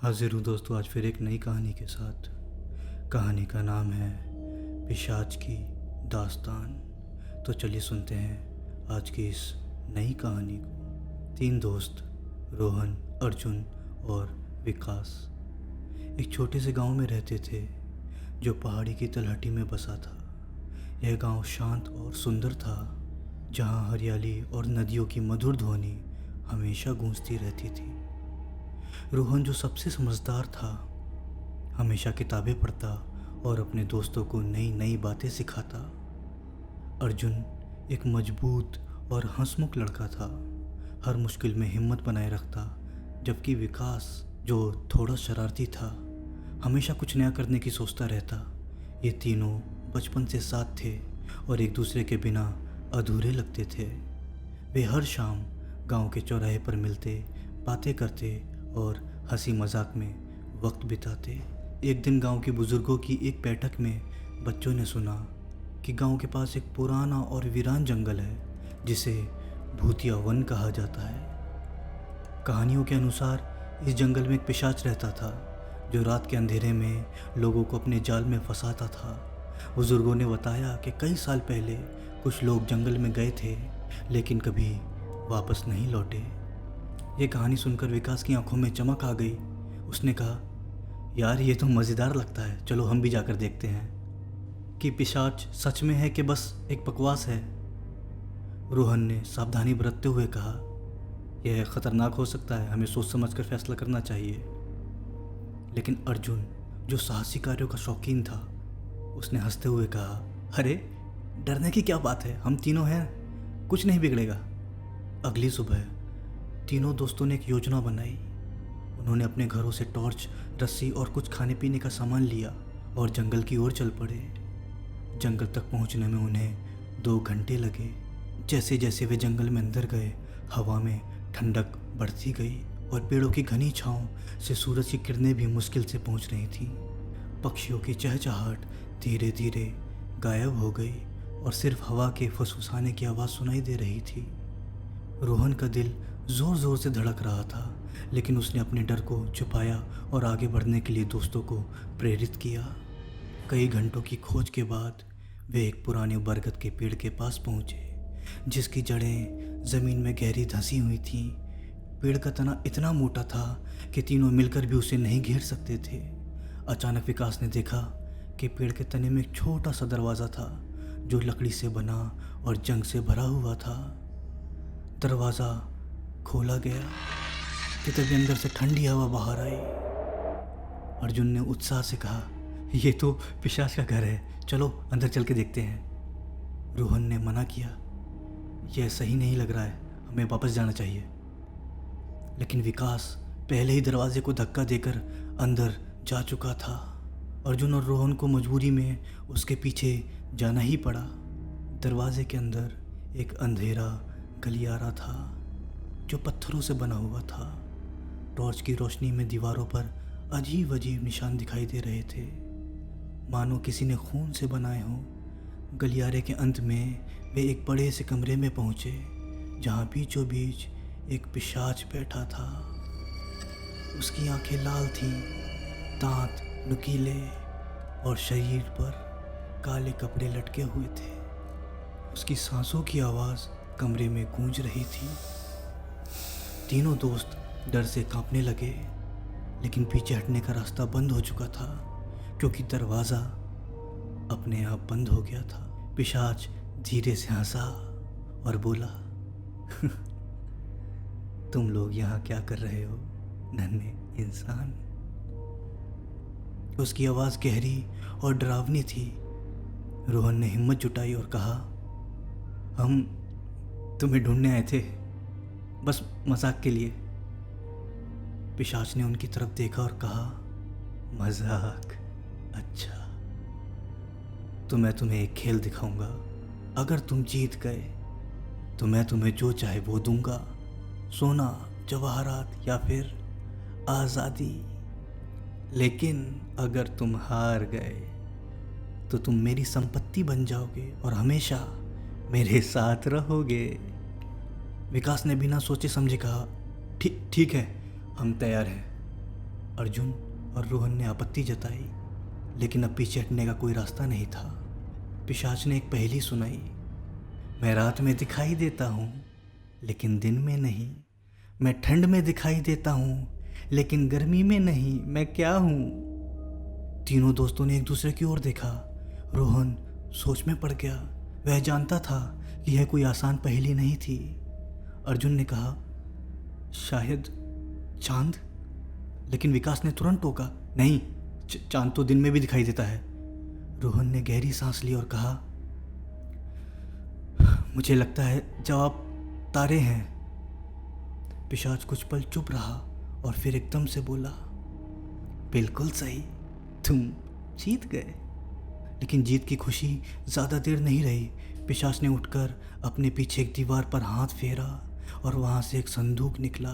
हाजिर हूँ दोस्तों आज फिर एक नई कहानी के साथ। कहानी का नाम है पिशाच की दास्तान। तो चलिए सुनते हैं आज की इस नई कहानी को। 3 दोस्त रोहन, अर्जुन और विकास एक छोटे से गांव में रहते थे जो पहाड़ी की तलहटी में बसा था। यह गांव शांत और सुंदर था, जहां हरियाली और नदियों की मधुर ध्वनि हमेशा गूंजती रहती थी। रोहन, जो सबसे समझदार था, हमेशा किताबें पढ़ता और अपने दोस्तों को नई नई बातें सिखाता। अर्जुन एक मजबूत और हंसमुख लड़का था, हर मुश्किल में हिम्मत बनाए रखता। जबकि विकास, जो थोड़ा शरारती था, हमेशा कुछ नया करने की सोचता रहता। ये तीनों बचपन से साथ थे और एक दूसरे के बिना अधूरे लगते थे। वे हर शाम गांव के चौराहे पर मिलते, बातें करते और हंसी मजाक में वक्त बिताते। एक दिन गांव के बुजुर्गों की एक बैठक में बच्चों ने सुना कि गांव के पास एक पुराना और वीरान जंगल है जिसे भूतिया वन कहा जाता है। कहानियों के अनुसार इस जंगल में एक पिशाच रहता था जो रात के अंधेरे में लोगों को अपने जाल में फंसाता था। बुजुर्गों ने बताया कि कई साल पहले कुछ लोग जंगल में गए थे लेकिन कभी वापस नहीं लौटे। ये कहानी सुनकर विकास की आंखों में चमक आ गई। उसने कहा, यार ये तो मज़ेदार लगता है, चलो हम भी जाकर देखते हैं कि पिशाच सच में है कि बस एक बकवास है। रोहन ने सावधानी बरतते हुए कहा, यह खतरनाक हो सकता है, हमें सोच समझ कर फैसला करना चाहिए। लेकिन अर्जुन, जो साहसी कार्यों का शौकीन था, उसने हंसते हुए कहा, अरे डरने की क्या बात है, हम तीनों हैं, कुछ नहीं बिगड़ेगा। अगली सुबह तीनों दोस्तों ने एक योजना बनाई। उन्होंने अपने घरों से टॉर्च, रस्सी और कुछ खाने पीने का सामान लिया और जंगल की ओर चल पड़े। जंगल तक पहुंचने में उन्हें 2 घंटे लगे। जैसे जैसे वे जंगल में अंदर गए, हवा में ठंडक बढ़ती गई और पेड़ों की घनी छांव से सूरज की किरणें भी मुश्किल से पहुंच रही थीं। पक्षियों की चहचहाट धीरे धीरे गायब हो गई और सिर्फ हवा के फुसफुसाने की आवाज़ सुनाई दे रही थी। रोहन का दिल ज़ोर ज़ोर से धड़क रहा था, लेकिन उसने अपने डर को छुपाया और आगे बढ़ने के लिए दोस्तों को प्रेरित किया। कई घंटों की खोज के बाद वे एक पुराने बरगद के पेड़ के पास पहुंचे, जिसकी जड़ें ज़मीन में गहरी धंसी हुई थीं। पेड़ का तना इतना मोटा था कि तीनों मिलकर भी उसे नहीं घेर सकते थे। अचानक विकास ने देखा कि पेड़ के तने में एक छोटा सा दरवाज़ा था जो लकड़ी से बना और जंग से भरा हुआ था। दरवाज़ा खोला गया कि तभी अंदर से ठंडी हवा बाहर आई। अर्जुन ने उत्साह से कहा, ये तो पिशाच का घर है, चलो अंदर चल के देखते हैं। रोहन ने मना किया, यह सही नहीं लग रहा है, हमें वापस जाना चाहिए। लेकिन विकास पहले ही दरवाजे को धक्का देकर अंदर जा चुका था। अर्जुन और रोहन को मजबूरी में उसके पीछे जाना ही पड़ा। दरवाजे के अंदर एक अंधेरा गलियारा था जो पत्थरों से बना हुआ था। टॉर्च की रोशनी में दीवारों पर अजीब अजीब निशान दिखाई दे रहे थे, मानो किसी ने खून से बनाए हों। गलियारे के अंत में वे एक बड़े से कमरे में पहुंचे, जहां बीचों बीच एक पिशाच बैठा था। उसकी आंखें लाल थीं, दांत नुकीले और शरीर पर काले कपड़े लटके हुए थे। उसकी सांसों की आवाज़ कमरे में गूंज रही थी। तीनों दोस्त डर से कांपने लगे, लेकिन पीछे हटने का रास्ता बंद हो चुका था क्योंकि दरवाज़ा अपने आप बंद हो गया था। पिशाच धीरे से हंसा और बोला, तुम लोग यहाँ क्या कर रहे हो नन्हे इंसान। उसकी आवाज़ गहरी और डरावनी थी। रोहन ने हिम्मत जुटाई और कहा, हम तुम्हें ढूंढने आए थे, बस मजाक के लिए। पिशाच ने उनकी तरफ देखा और कहा, मजाक? अच्छा, तो मैं तुम्हें एक खेल दिखाऊंगा। अगर तुम जीत गए तो मैं तुम्हें जो चाहे वो दूंगा, सोना, जवाहरात या फिर आज़ादी। लेकिन अगर तुम हार गए तो तुम मेरी संपत्ति बन जाओगे और हमेशा मेरे साथ रहोगे। विकास ने बिना सोचे समझे कहा, ठीक है, हम तैयार हैं। अर्जुन और रोहन ने आपत्ति जताई, लेकिन अब पीछे हटने का कोई रास्ता नहीं था। पिशाच ने एक पहेली सुनाई। मैं रात में दिखाई देता हूँ लेकिन दिन में नहीं, मैं ठंड में दिखाई देता हूँ लेकिन गर्मी में नहीं, मैं क्या हूँ? तीनों दोस्तों ने एक दूसरे की ओर देखा। रोहन सोच में पड़ गया। वह जानता था कि यह कोई आसान पहेली नहीं थी। अर्जुन ने कहा, शायद चांद। लेकिन विकास ने तुरंत टोका, नहीं, चांद तो दिन में भी दिखाई देता है। रोहन ने गहरी सांस ली और कहा, मुझे लगता है जवाब तारे हैं। पिशाच कुछ पल चुप रहा और फिर एकदम से बोला, बिल्कुल सही, तुम जीत गए। लेकिन जीत की खुशी ज़्यादा देर नहीं रही। पिशाच ने उठकर अपने पीछे एक दीवार पर हाथ फेरा और वहाँ से एक संदूक निकला।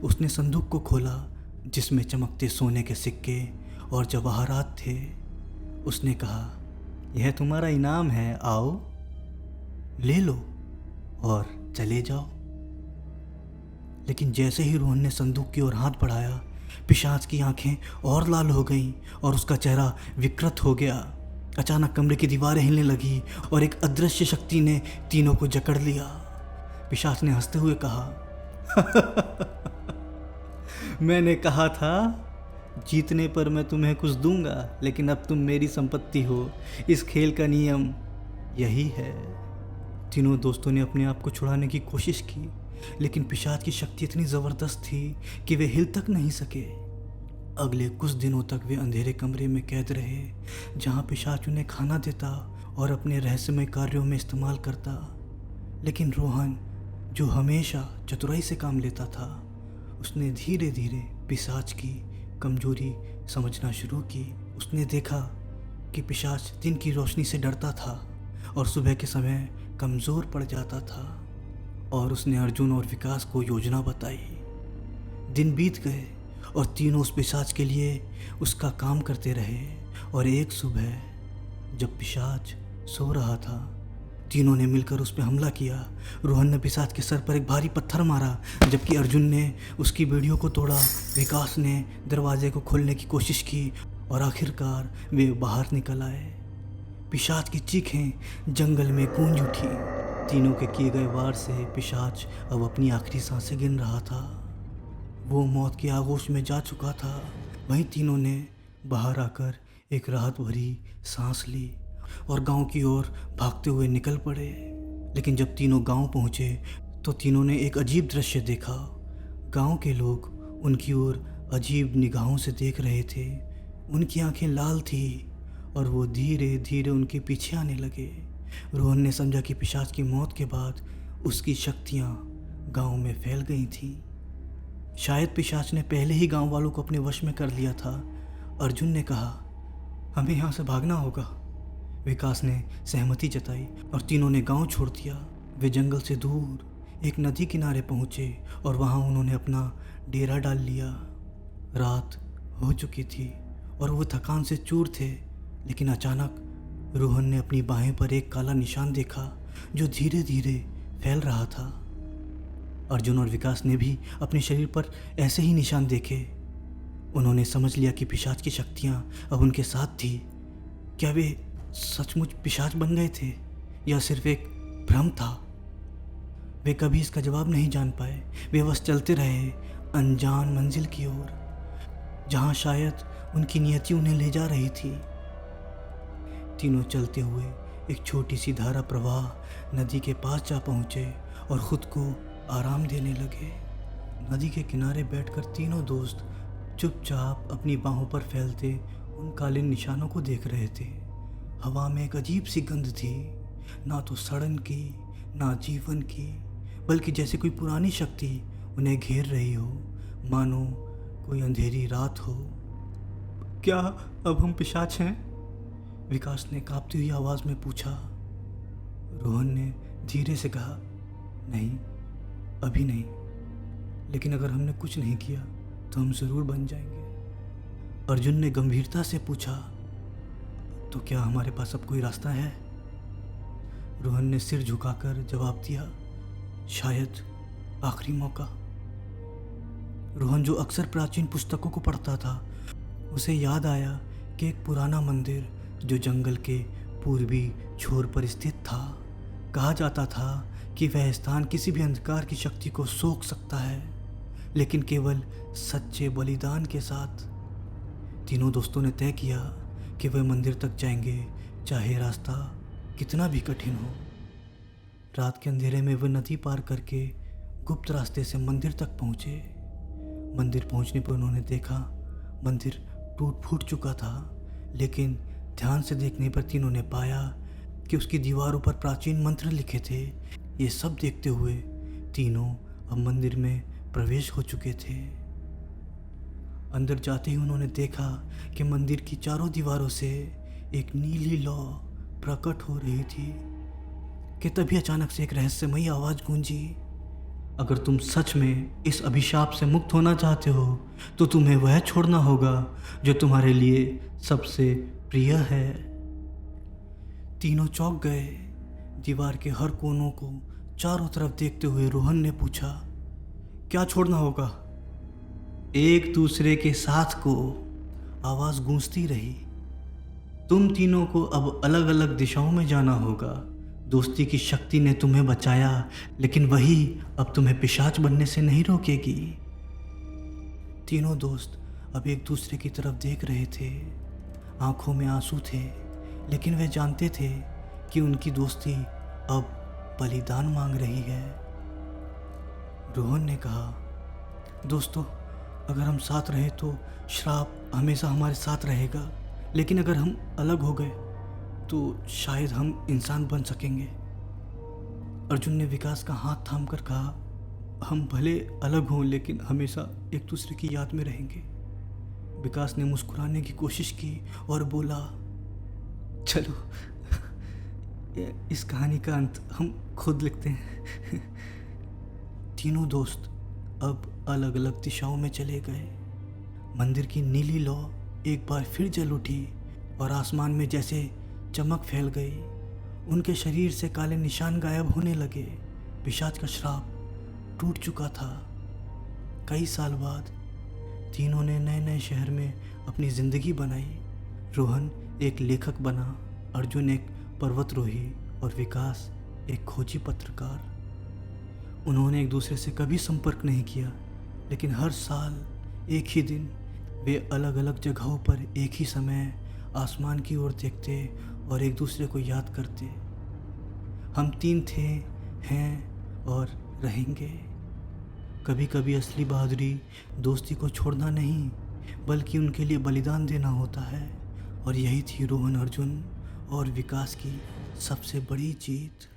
उसने संदूक को खोला जिसमें चमकते सोने के सिक्के और जवाहरात थे। उसने कहा, यह तुम्हारा इनाम है, आओ ले लो और चले जाओ। लेकिन जैसे ही रोहन ने संदूक की ओर हाथ बढ़ाया, पिशाच की आंखें और लाल हो गईं और उसका चेहरा विकृत हो गया। अचानक कमरे की दीवारें हिलने लगी और एक अदृश्य शक्ति ने तीनों को जकड़ लिया। पिशाच ने हंसते हुए कहा, मैंने कहा था जीतने पर मैं तुम्हें कुछ दूंगा, लेकिन अब तुम मेरी संपत्ति हो। इस खेल का नियम यही है। तीनों दोस्तों ने अपने आप को छुड़ाने की कोशिश की, लेकिन पिशाच की शक्ति इतनी ज़बरदस्त थी कि वे हिल तक नहीं सके। अगले कुछ दिनों तक वे अंधेरे कमरे में कैद रहे, जहां पिशाच उन्हें खाना देता और अपने रहस्यमय कार्यों में इस्तेमाल करता। लेकिन रोहन, जो हमेशा चतुराई से काम लेता था, उसने धीरे धीरे पिशाच की कमजोरी समझना शुरू की। उसने देखा कि पिशाच दिन की रोशनी से डरता था और सुबह के समय कमज़ोर पड़ जाता था। और उसने अर्जुन और विकास को योजना बताई। दिन बीत गए और तीनों उस पिशाच के लिए उसका काम करते रहे। और एक सुबह जब पिशाच सो रहा था, तीनों ने मिलकर उस पर हमला किया। रोहन ने पिशाच के सर पर एक भारी पत्थर मारा, जबकि अर्जुन ने उसकी बेड़ियों को तोड़ा। विकास ने दरवाजे को खोलने की कोशिश की और आखिरकार वे बाहर निकल आए। पिशाच की चीखें जंगल में गूंज उठी। तीनों के किए गए वार से पिशाच अब अपनी आखिरी सांसें गिन रहा था। वो मौत की आगोश में जा चुका था। वहीं तीनों ने बाहर आकर एक राहत भरी सांस ली और गांव की ओर भागते हुए निकल पड़े। लेकिन जब तीनों गांव पहुंचे तो तीनों ने एक अजीब दृश्य देखा। गांव के लोग उनकी ओर अजीब निगाहों से देख रहे थे। उनकी आंखें लाल थी और वो धीरे धीरे उनके पीछे आने लगे। रोहन ने समझा कि पिशाच की मौत के बाद उसकी शक्तियाँ गांव में फैल गई थीं। शायद पिशाच ने पहले ही गांव वालों को अपने वश में कर लिया था। अर्जुन ने कहा, हमें यहाँ से भागना होगा। विकास ने सहमति जताई और तीनों ने गांव छोड़ दिया। वे जंगल से दूर एक नदी किनारे पहुँचे और वहाँ उन्होंने अपना डेरा डाल लिया। रात हो चुकी थी और वो थकान से चूर थे। लेकिन अचानक रोहन ने अपनी बाहें पर एक काला निशान देखा जो धीरे धीरे फैल रहा था। अर्जुन और विकास ने भी अपने शरीर पर ऐसे ही निशान देखे। उन्होंने समझ लिया कि पिशाच की शक्तियाँ अब उनके साथ थी। क्या वे सचमुच पिशाच बन गए थे या सिर्फ एक भ्रम था? वे कभी इसका जवाब नहीं जान पाए। वे बस चलते रहे अनजान मंजिल की ओर, जहाँ शायद उनकी नियति उन्हें ले जा रही थी। तीनों चलते हुए एक छोटी सी धारा प्रवाह नदी के पास जा पहुँचे और ख़ुद को आराम देने लगे। नदी के किनारे बैठकर तीनों दोस्त चुपचाप अपनी बाहों पर फैलते उन काले निशानों को देख रहे थे। हवा में एक अजीब सी गंध थी, ना तो सड़न की ना जीवन की, बल्कि जैसे कोई पुरानी शक्ति उन्हें घेर रही हो, मानो कोई अंधेरी रात हो। क्या अब हम पिशाच हैं? विकास ने कांपती हुई आवाज़ में पूछा। रोहन ने धीरे से कहा, नहीं, अभी नहीं, लेकिन अगर हमने कुछ नहीं किया तो हम ज़रूर बन जाएंगे। अर्जुन ने गंभीरता से पूछा, तो क्या हमारे पास अब कोई रास्ता है? रोहन ने सिर झुकाकर जवाब दिया, शायद आखिरी मौका। रोहन जो अक्सर प्राचीन पुस्तकों को पढ़ता था, उसे याद आया कि एक पुराना मंदिर जो जंगल के पूर्वी छोर पर स्थित था। कहा जाता था कि वह स्थान किसी भी अंधकार की शक्ति को सोख सकता है, लेकिन केवल सच्चे बलिदान के साथ। तीनों दोस्तों ने तय किया कि वे मंदिर तक जाएंगे, चाहे रास्ता कितना भी कठिन हो। रात के अंधेरे में वे नदी पार करके गुप्त रास्ते से मंदिर तक पहुँचे। मंदिर पहुँचने पर उन्होंने देखा मंदिर टूट फूट चुका था, लेकिन ध्यान से देखने पर तीनों ने पाया कि उसकी दीवारों पर प्राचीन मंत्र लिखे थे। ये सब देखते हुए तीनों अब मंदिर में प्रवेश हो चुके थे। अंदर जाते ही उन्होंने देखा कि मंदिर की चारों दीवारों से एक नीली लौ प्रकट हो रही थी कि तभी अचानक से एक रहस्यमयी आवाज़ गूंजी। अगर तुम सच में इस अभिशाप से मुक्त होना चाहते हो तो तुम्हें वह छोड़ना होगा जो तुम्हारे लिए सबसे प्रिय है। तीनों चौंक गए। दीवार के हर कोनों को चारों तरफ देखते हुए रोहन ने पूछा, क्या छोड़ना होगा? एक दूसरे के साथ को, आवाज़ गूंजती रही। तुम तीनों को अब अलग अलग दिशाओं में जाना होगा। दोस्ती की शक्ति ने तुम्हें बचाया, लेकिन वही अब तुम्हें पिशाच बनने से नहीं रोकेगी। तीनों दोस्त अब एक दूसरे की तरफ देख रहे थे। आंखों में आंसू थे, लेकिन वे जानते थे कि उनकी दोस्ती अब बलिदान मांग रही है। रोहन ने कहा, दोस्तों, अगर हम साथ रहे तो श्राप हमेशा हमारे साथ रहेगा, लेकिन अगर हम अलग हो गए तो शायद हम इंसान बन सकेंगे। अर्जुन ने विकास का हाथ थामकर कहा, हम भले अलग हों लेकिन हमेशा एक दूसरे की याद में रहेंगे। विकास ने मुस्कुराने की कोशिश की और बोला, चलो इस कहानी का अंत हम खुद लिखते हैं। तीनों दोस्त अब अलग अलग दिशाओं में चले गए। मंदिर की नीली लौ एक बार फिर जल उठी और आसमान में जैसे चमक फैल गई। उनके शरीर से काले निशान गायब होने लगे। पिशाच का श्राप टूट चुका था। कई साल बाद तीनों ने नए नए शहर में अपनी ज़िंदगी बनाई। रोहन एक लेखक बना, अर्जुन एक पर्वतरोही और विकास एक खोजी पत्रकार। उन्होंने एक दूसरे से कभी संपर्क नहीं किया, लेकिन हर साल एक ही दिन वे अलग अलग जगहों पर एक ही समय आसमान की ओर देखते और एक दूसरे को याद करते। हम तीन थे, हैं और रहेंगे। कभी कभी असली बहादुरी दोस्ती को छोड़ना नहीं, बल्कि उनके लिए बलिदान देना होता है। और यही थी रोहन, अर्जुन और विकास की सबसे बड़ी जीत।